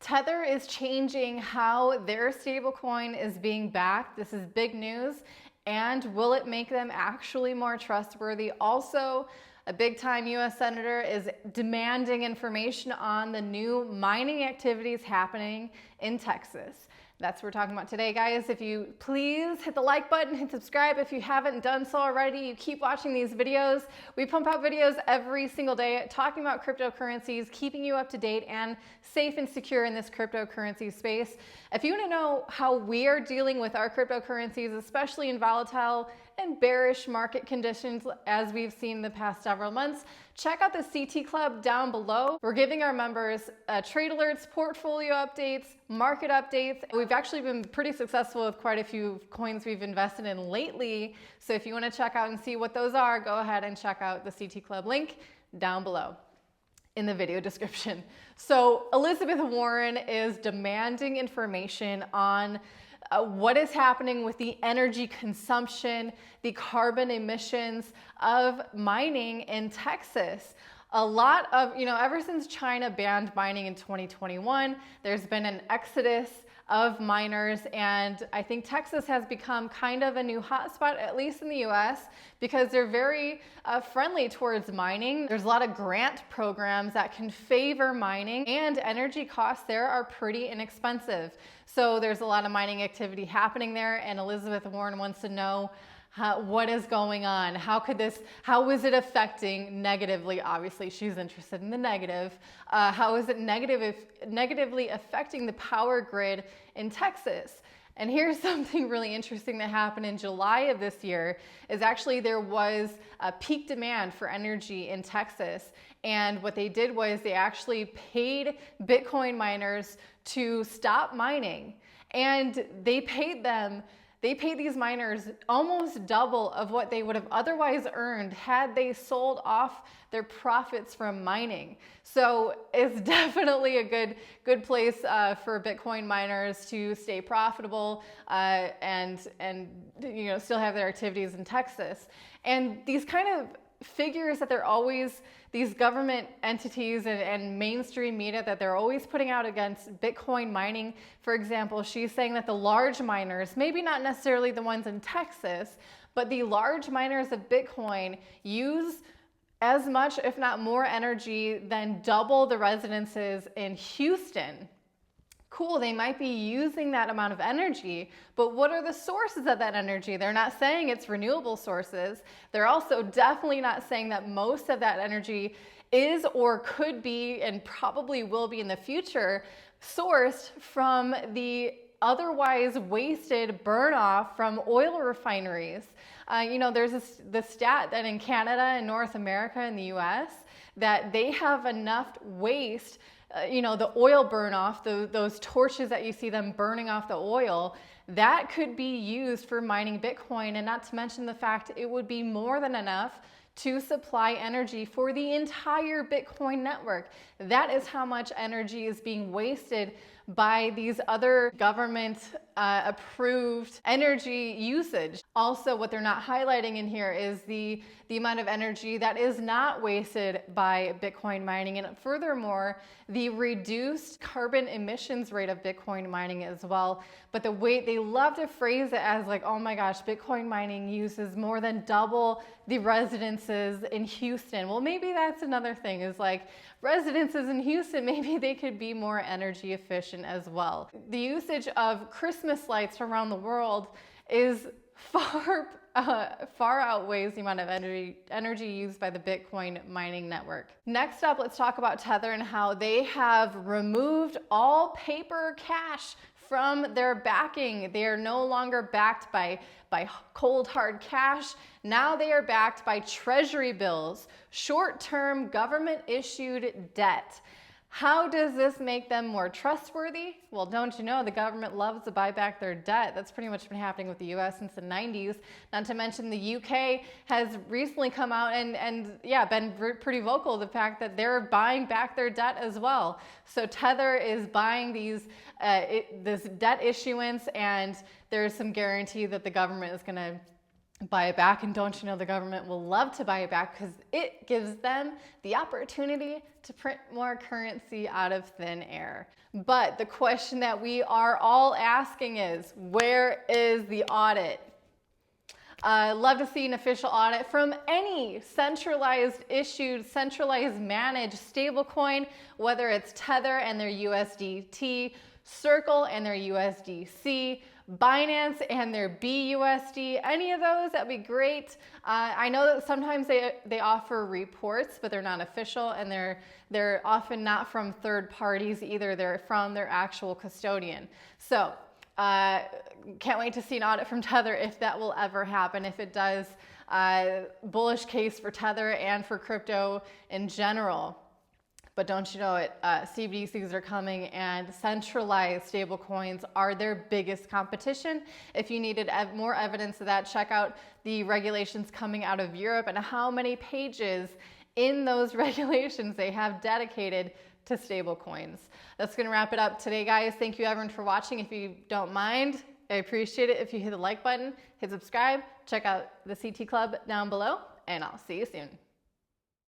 Tether is changing how their stablecoin is being backed. This is big news. And will it make them actually more trustworthy? Also, a big time US Senator is demanding information on the new mining activities happening in Texas. That's what we're talking about today, guys. If you please hit the like button, hit subscribe if you haven't done so already. You keep watching these videos. We pump out videos every single day talking about cryptocurrencies, keeping you up to date and safe and secure in this cryptocurrency space. If you want to know how we are dealing with our cryptocurrencies, especially in volatile and bearish market conditions as we've seen the past several months, check out the CT Club down below. We're giving our members trade alerts, portfolio updates, market updates. We've actually been pretty successful with quite a few coins we've invested in lately. So if you want to check out and see what those are, go ahead and check out the CT Club link down below in the video description. So Elizabeth Warren is demanding information on what is happening with the energy consumption, the carbon emissions of mining in Texas. A lot of, ever since China banned mining in 2021, there's been an exodus of miners, and I think Texas has become kind of a new hotspot, at least in the US, because they're very friendly towards mining. There's a lot of grant programs that can favor mining, and energy costs there are pretty inexpensive. So there's a lot of mining activity happening there, and Elizabeth Warren wants to know what is going on? How is it affecting negatively? Obviously, she's interested in the negative. How is it negatively affecting the power grid in Texas? And here's something really interesting that happened in July of this year is actually there was a peak demand for energy in Texas. And what they did was they actually paid Bitcoin miners to stop mining, and they paid these miners almost double of what they would have otherwise earned had they sold off their profits from mining. So it's definitely a good place for Bitcoin miners to stay profitable and still have their activities in Texas. And these kind of figures that they're always, these government entities and mainstream media that they're always putting out against Bitcoin mining. For example, she's saying that the large miners, maybe not necessarily the ones in Texas, but the large miners of Bitcoin use as much, if not more energy than double the residences in Houston. Cool, they might be using that amount of energy, but what are the sources of that energy? They're not saying it's renewable sources. They're also definitely not saying that most of that energy is or could be and probably will be in the future sourced from the otherwise wasted burn off from oil refineries. There's the stat that in Canada and North America and the US that they have enough waste, the oil burn off, those torches that you see them burning off the oil, that could be used for mining Bitcoin, and not to mention the fact it would be more than enough to supply energy for the entire Bitcoin network. That is how much energy is being wasted by these other government approved energy usage. Also, what they're not highlighting in here is the amount of energy that is not wasted by Bitcoin mining, and furthermore, the reduced carbon emissions rate of Bitcoin mining as well. But the way they love to phrase it as like, oh my gosh, Bitcoin mining uses more than double the residences in Houston. Well, maybe that's another thing, is like residences in Houston, maybe they could be more energy efficient as well. The usage of Christmas lights around the world is far outweighs the amount of energy used by the Bitcoin mining network. Next up, let's talk about Tether and how they have removed all paper cash from their backing. They are no longer backed by cold hard cash. Now they are backed by treasury bills, short-term government issued debt. How does this make them more trustworthy? Well, don't you know the government loves to buy back their debt? That's pretty much been happening with the US since the 90s. Not to mention the UK has recently come out and been pretty vocal the fact that they're buying back their debt as well. So Tether is buying this debt issuance, and there's some guarantee that the government is going to buy it back. And don't you know the government will love to buy it back because it gives them the opportunity to print more currency out of thin air. But the question that we are all asking is, where is the audit? Love to see an official audit from any centralized issued, centralized managed stablecoin, whether it's Tether and their USDT, Circle and their USDC, Binance and their BUSD, any of those, that'd be great. I know that sometimes they offer reports, but they're not official, and they're often not from third parties either. They're from their actual custodian. So can't wait to see an audit from Tether if that will ever happen. If it does, bullish case for Tether and for crypto in general. But don't you know it, CBDCs are coming, and centralized stablecoins are their biggest competition. If you needed more evidence of that, check out the regulations coming out of Europe and how many pages in those regulations they have dedicated to stablecoins. That's going to wrap it up today, guys. Thank you, everyone, for watching. If you don't mind, I appreciate it if you hit the like button, hit subscribe, check out the CT Club down below, and I'll see you soon.